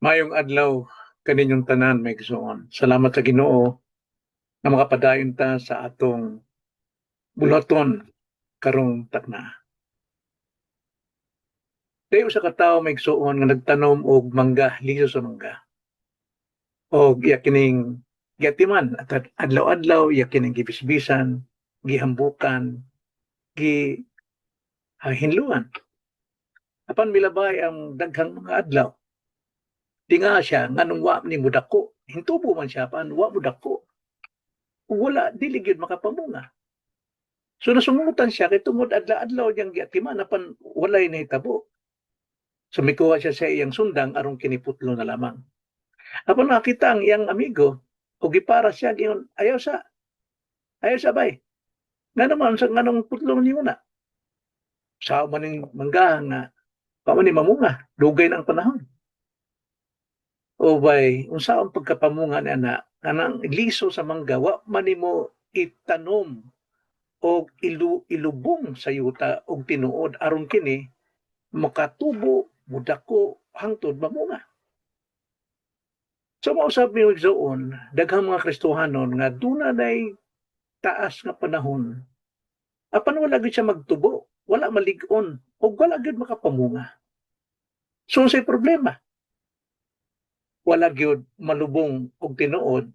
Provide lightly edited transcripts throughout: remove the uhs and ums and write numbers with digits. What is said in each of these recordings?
Mayong adlaw kaninyong tanan may igsoon. Salamat sa Ginoo nga makapadayon ta sa atong bulaton karong takna. Dayo sa katawo may igsoon nga nagtanom og mangga, liso sa mangga. Og iya kining giatiman at adlaw-adlaw iya kining gibisbisan, gihambukan, gi hinluan. Apan milabay ang daghang mga adlaw. Di nga siya nganong wa ni mudako. Hintubo man siya pan wa mudako. Wala dili gyud makapamunga. So nasungutan siya kay tungod adlaw-adlaw diyang giatiman apan walay nahitabo. So mikuha siya sa iyang sundang aron kiniputlo na lamang. Apan nakita ang iyang amigo o gipara siya giyon ayaw sa bay. Nga naman sa nganong putlo niyo na. Sa maning mangga nga pa man ni mamunga, dugay na ang panahon. O bay, unsa ang pagkapamunga ni ana kanang liso sa mangga wa man nimo itanom og ilubong sa yuta og tinuod aron kini makatubo mudako hangtod mamunga. So mausab mi igsoon daghang mga Kristohanon nga dunay taas nga panahon apan wala gyud siya magtubo, wala malig-on ug wala gyud makapamunga. So unsay problema? Wala gyud malubong og tinuod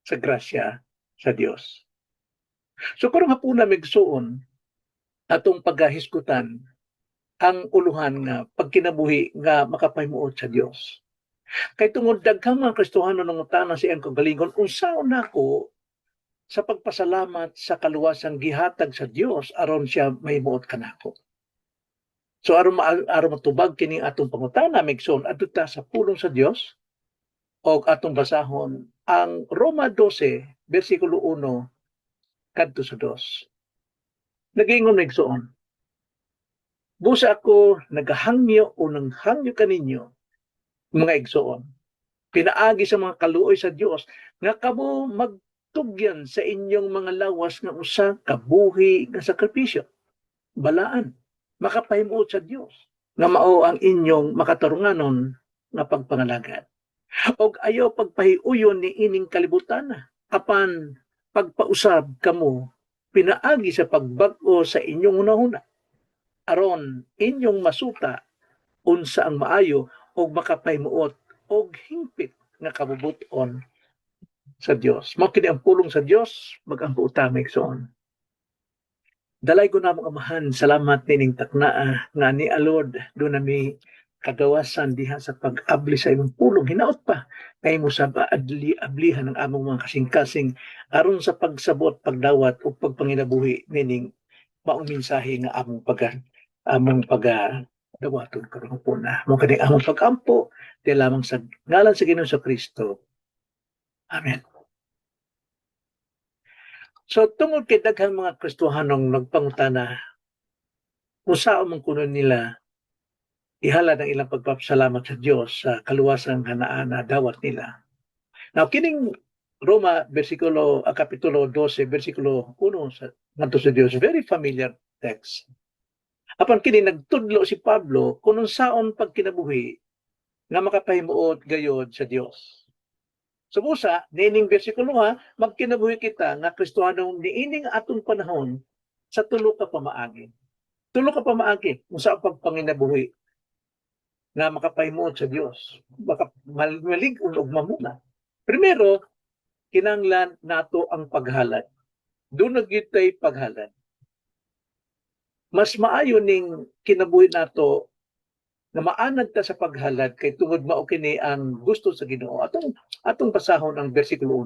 sa grasya sa Dios. So karong hapuna migsuon atong pagahisgutan ang uluhan nga pagkinabuhi nga makapahimuot sa Dios. Kay tungod daghang mga Kristohano nangutana sa iyang kagalingon, unsaon nako sa pagpasalamat sa kaluwasang gihatag sa Dios aron siya mahimuot kanako. So aron matubag kini atong pangutana migsuon adto ta sa pulong sa Dios og atong basahon ang Roma 12 bersikulo 1 kadto sa 2. Nagingon migsuon, busa ako naghangyo o nanghangyo kaninyo mga igsoon. Pinaagi sa mga kaluoy sa Dios nga kamo magtugyan sa inyong mga lawas nga usa ka buhi nga sakripisyo. Balaan, makapahimuot sa Dios nga mao ang inyong makatarunganon nga pagpangalagad. Og ayaw pagpahiuyon ni ining kalibutan apan pagpausab kamo pinaagi sa pagbag-o sa inyong unahuna aron inyong masuta unsa ang maayo og makapahimuot og hingpit nga kabubuton sa Dios. Mao kini ang pulong sa Dios magampo utami igsoon. Dalay ko namong amahan, salamat nining takna nga ni Alod do nami kagawasan diha sa pag-abli sa imong pulong. Hinaot pa kay mo sa ablihan ng among mga kasing-kasing aron sa pagsabot, pagdawat o pagpanginabuhi nining maong mensahe nga among dawaton karong puna. Mo kani among pagampo di lamang sa ngalan sa Ginoo sa Kristo. Amen. So tungod kay daghang mga Kristohanong nagpangutana usa man kuno nila ihalad ang ilang pagpapasalamat sa Dios sa kaluwasan nga naa na dawat nila. Now kining Roma kapitulo 12 bersikulo 1 sa ngadto sa Dios, very familiar text. Apan kini nagtudlo si Pablo kung unsaon pagkinabuhi nga makapahimuot gayod sa Dios. So busa, niining bersikulo magkinabuhi kita nga Kristohanong niining atong panahon sa tulo ka pamaagi. Tulo ka pamaagi kung saan pagpanginabuhi nga makapahimuot sa Dios. Baka malig-on og mamuna. Primero, kinanglan nato ang paghalad. Doon nagyutay paghalad. Mas maayo ning kinabuhi nato na maanad ta sa paghalad kay tungod mao kini ang gusto sa Ginoo. Atong basahon ang bersikulo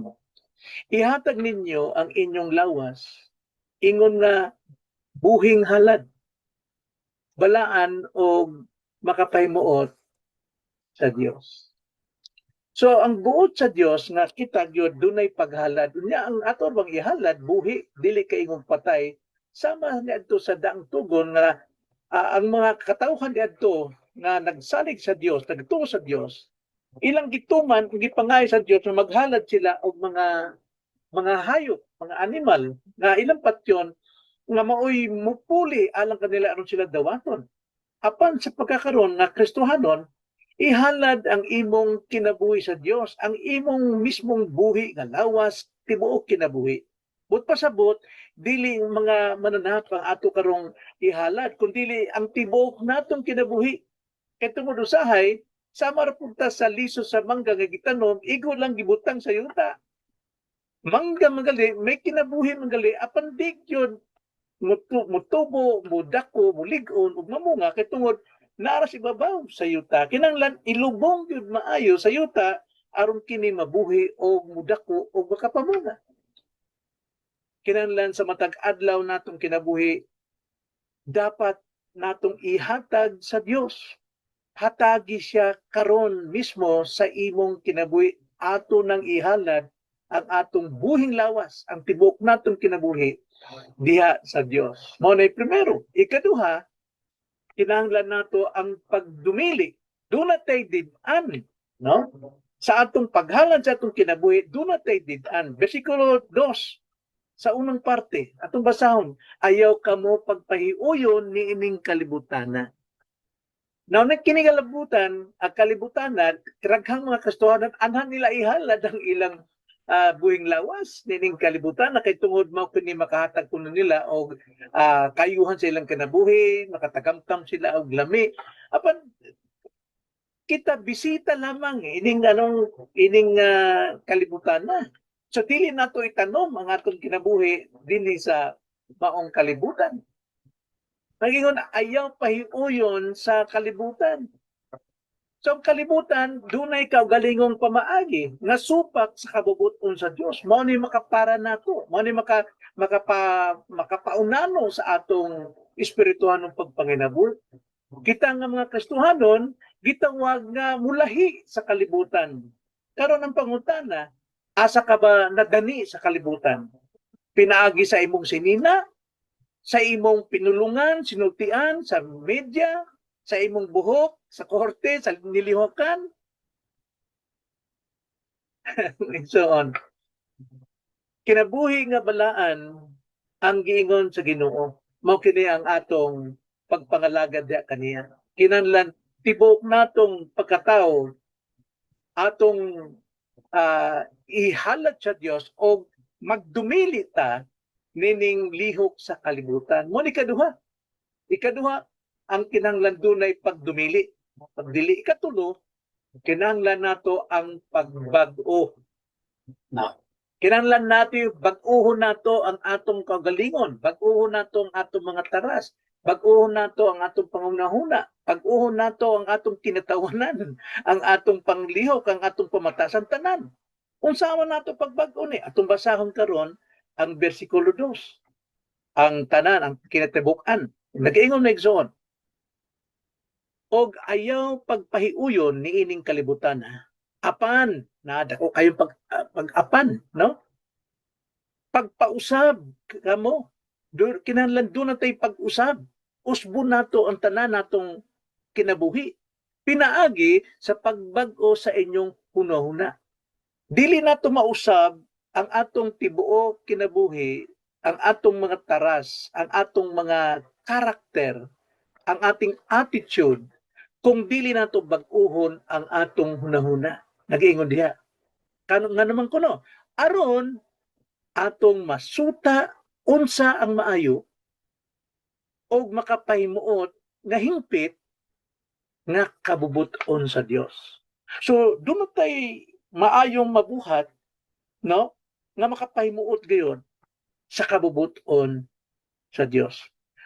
1. Ihatag ninyo ang inyong lawas ingon nga buhing halad, balaan og makapahimuot sa Dios. So ang buot sa Dios nga kita gyud dunay paghalad. Unya ang ato bang ihalad buhi dili kay ingong patay sama niadto sa daang tugon nga ang mga katawhan niadto nga nagsalig sa Dios, nagtuo sa Dios, ilang gituman gipangay sa Dios na maghalad sila og mga hayop, mga animal nga ilang patyon nga maoy mupuli alang kanila aron sila dawaton. Apan sa pagkakaroon nga Kristohanon Ihalad ang imong kinabuhi sa Dios, ang imong mismong buhi nga lawas tibuok kinabuhi. But pasabot dili mga mananap ang ato karong ihalad, kundi ang tibuok natong kinabuhi. Kay tungod usahay, sama ra punta sa liso sa mangga nga gitanom, igo lang gibutang sa yuta. Mangga magali, may kinabuhi magali, apan di yun mutubo, mudako, mulig-on, ug mamunga kay tungod naara sa ibabaw sa yuta. Kinahanglan ilubong yun maayo sa yuta aron kini mabuhi o mudako o makapamunga. Kinahanglan sa matag adlaw natong kinabuhi dapat natong ihatag sa Dios. Hatagi siya karon mismo sa imong kinabuhi, ato nang ihalad ang atong buhing lawas, ang tibok natong kinabuhi diha sa Dios. Mao nay primero. Ikaduha, kinahanglan nato ang pagdumili. Do not tay did-an, no? Sa atong paghalad sa atong kinabuhi, do not tay did-an. Bersikulo 2 sa unang parte, atong basahon, ayaw kamo pagpahiuyon ni ining kalibutana. Now, nagkinigalabutan, ang kalibutanan, kiraghang mga kastuhanan, anhan nila ihalad ang ilang buhing lawas, nining kalibutan, na kay tungod mo kini makahatag kuno nila o kayuhan sa ilang kinabuhi, makatagamtam sila og lami. Apan, kita bisita lamang ining kalibutan na. So, dili nato itanom ang atong kinabuhi dinhi sa maong kalibutan. Nagingon, ayaw pahiuyon sa kalibutan. So, ang kalibutan, dunay kaugalingong pamaagi nga supak sa kabubuton sa Dios. Mao ni makapara nato, mao ni makapaunano sa atong espirituhanong pagpanginabuhi. Kita nga mga Kristohanon, gitawag nga mulahi sa kalibutan. Karon ang pangutana, asa ka ba nadani sa kalibutan? Pinaagi sa imong sinina, sa imong pinulungan, sinultian, sa media, sa imong buhok, sa korte, sa nilihokan, and so on. Kinabuhi nga balaan ang giingon sa Ginoo. Mao kini ang atong pagpangalagad diha kaniya. Kinahanglan tibok natong pagkatao atong ihalat sa Dios o magdumili ta nining lihok sa kalibutan. Mo ni ikaduha. Ikaduha, ang kinahanglan dunay pagdumili. Pagdili ikatulo, kinahanglan nato ang pagbag-o. Na, kinahanglan nato bag-ohon nato ang atong kagalingon, bag-ohon nato ang atong mga taras, bag-ohon nato ang atong pangunahuna, bag-ohon nato ang atong kinatawanan, ang atong panglihok, ang atong pamatasan tanan. Unsa man nato pagbag-o ni? Atong basahon karon ang bersikulo 2. Ang tanan, ang kinatibuk-an. Nag-ingon na igsoon. Og ayaw pagpahiuyon ni ining kalibutan. Apan, nadako kayong pag-apan, no? Pagpausab kamo. Kinahanglan doon na tayo pag-usab. Usbon nato ang tanan natong kinabuhi. Pinaagi sa pagbag-o sa inyong hunahuna. Dili nato mausab ang atong tibuo kinabuhi, ang atong mga taras, ang atong mga karakter, ang ating attitude, kung dili nato bag-uhon ang atong hunahuna. Nag-iingon diha. Nga naman kuno, aron atong masuta unsa ang maayo o makapahimuot nga hingpit nga kabubuton sa Dios. So, doon tay maayong mabuhat, no? Nga makapahimuot gayon sa kabubuton sa Dios.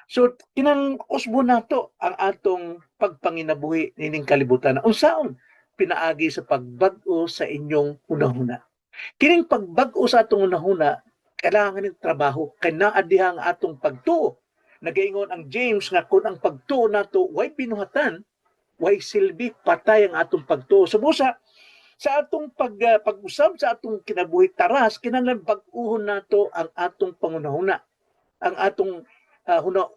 So, kinang usbo nato ang atong pagpanginabuhi nining kalibutan. Unsaon pinaagi sa pagbag-o sa inyong hunahuna. Kining pagbag-o sa atong hunahuna, kailangan ng trabaho. Kaya naadiha ang atong pagtuo. Nagaingon ang James nga kung ang pagtuo nato way binuhatan, way silbi, patay ang atong pagtuo. So, busa, sa atong pag-usab sa atong kinabuhi taras, kinahanglan bag-uhon nato ang atong pangunahuna. Ang atong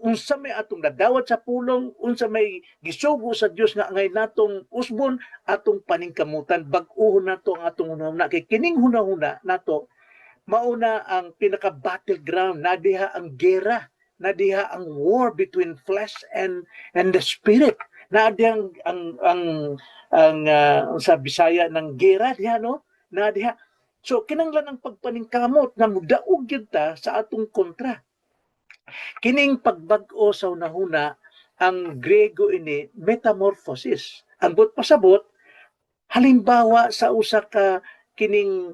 unsa may atong nadawat sa pulong, unsa may gisugo sa Dios nga ngay natong usbon, atong paningkamutan, bag-uhon nato ang atong hunahuna. Kay kining hunahuna nato, mauna ang pinaka-battleground, nadiha ang gera, nadiha ang war between flesh and the spirit. Na diyang ang sa Bisaya ng gera diha no, na diha. So kinahanglan ang pagpaningkamot nga mudaog gyud ta sa atong kontra. Kining pagbag-o sa hunahuna, ang Grego ini metamorphosis. Ang but pasabot, halimbawa sa usa ka kining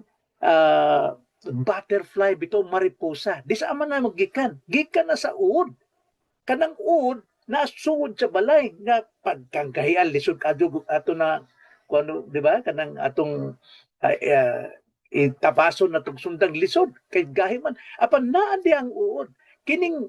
butterfly bitaw mariposa. Di sa man na magikan. Gikan na sa uod. Kanang uod na suod sa balay nga pagkanggahian lisod kadug ato na kuno di ba kanang atong itapason na tong sundang lisod kay gahi man apan naa di ang uod kaning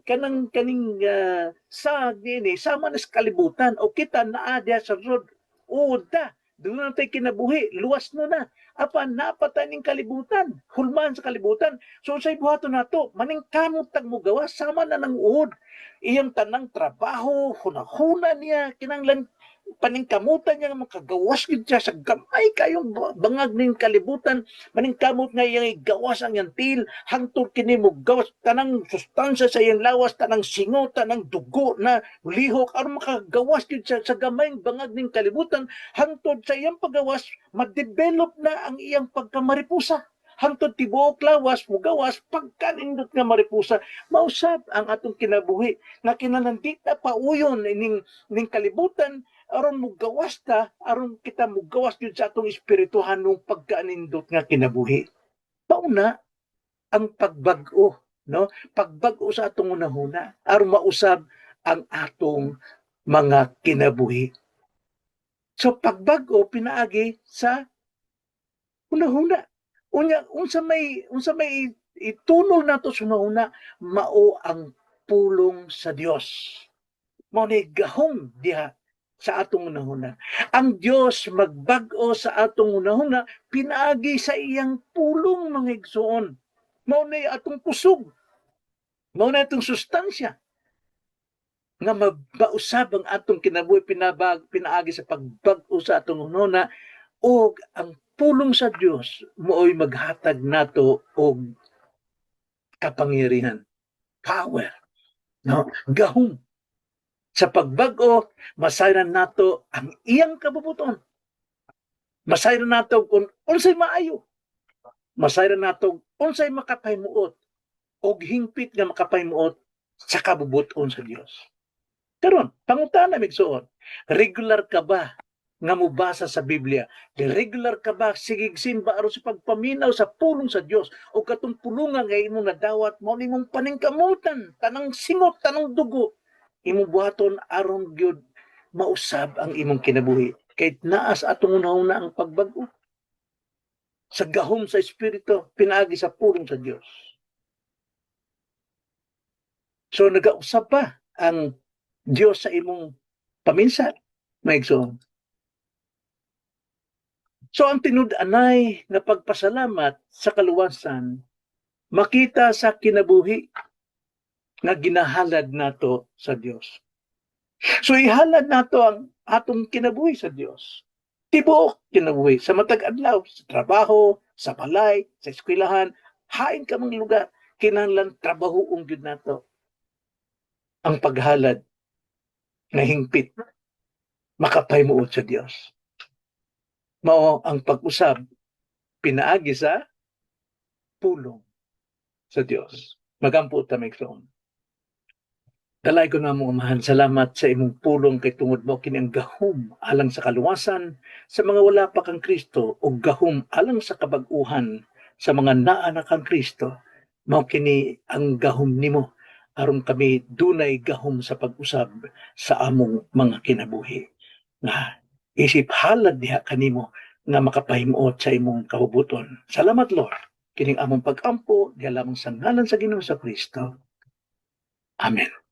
sa gini sama na sa kalibutan o kita naa diha sa road uod ta doon na tayo kinabuhi luwas no na apan napatay ning kalibutan hulman sa kalibutan so say buhaton nato maning kamot tag mo gawas sama na ng uod iyang tanang trabaho hunahuna niya kinanglan paningkamutan niya nga makagawas gid siya sa gamay kayong bangag ning kalibutan maningkamot nga iyang igawas ang iyang til hangtod kini mo gawas tanang sustansya sa iyang lawas tanang singo tanang dugo na lihok aron makagawas gid siya sa gamay bangag ning kalibutan hangtod sa iyang paggawas ma-develop na ang iyang pagkamaripusa hangtod tibuok lawas mugawas pagkanindot nga maripusa mausab ang atong kinabuhi nga kinahanglan di ta pauyon ning kalibutan aron mugawas ta aron kita mugawas gyud sa atong espirituhanong pagkaanindot nga kinabuhi pauna ang pagbag-o no pagbag-o sa atong unahuna aron mausab ang atong mga kinabuhi so pagbag-o pinaagi sa unahuna unya unsa may itunol nato sa unahuna mao ang pulong sa Dios mao ni gahom diha sa atong unahuna. Ang Dios magbag-o sa atong unahuna pinaagi sa iyang pulong mga igsoon. Mao na atong kusog. Mao na atong sustansya nga mausab ang atong kinabuhi pinaagi sa pagbag-o sa atong unahuna og ang pulong sa Dios mooy maghatag nato og kapangyarihan, power, no? Gahom sa pagbag-o, masayran nato ang iyang kabubuton. Masayran nato kung unsay maayo. Masayran nato unsay makapaymuot o hingpit nga makapaymuot sa kabubuton sa Dios. Karon, pangutana migsuon, regular ka ba nga mubasa sa Biblia? Regular ka ba sigig simba aron sa pagpaminaw sa pulong sa Dios o katong pulungan nga imong nadawat mao nimong paningkamutan, tanang singot, tanang dugo imong buhaton aron gyud mausab ang imong kinabuhi kay naas atong unahuna ang pagbag-o sa gahom sa espiritu pinaagi sa pulong sa Dios. So nagausab pa ang Dios sa imong paminsan maigsoon. So ang tinud-anay nga pagpasalamat sa kaluwasan makita sa kinabuhi nga ginahalad nato sa Dios. So ihalad nato ang atong kinabuhi sa Dios. Tibuok kinabuhi sa matag adlaw, sa trabaho, sa balay, sa eskwelahan, hain ka mga lugar, kinahanglan trabahoong gyud nato ang paghalad nga hingpit makapaymuot sa Dios. Mao ang pag-usab pinaagi sa pulong sa Dios. Magampo ta maigsoon. Dalay ko na mo amahan, salamat sa imong pulong kay tungod mo kini ang gahom alang sa kaluwasan sa mga wala pa kang Kristo o gahom alang sa kabag-uhan sa mga naa na kang Kristo. Mao kini ang gahom nimo aron kami dunay gahom sa pag-usab sa among mga kinabuhi. Nga isip halad diha kanimo nga makapahimuot sa imong kahubuton. Salamat Lord. Kining among pag-ampo diha lamang sa ngalan sa Ginoo sa Kristo. Amen.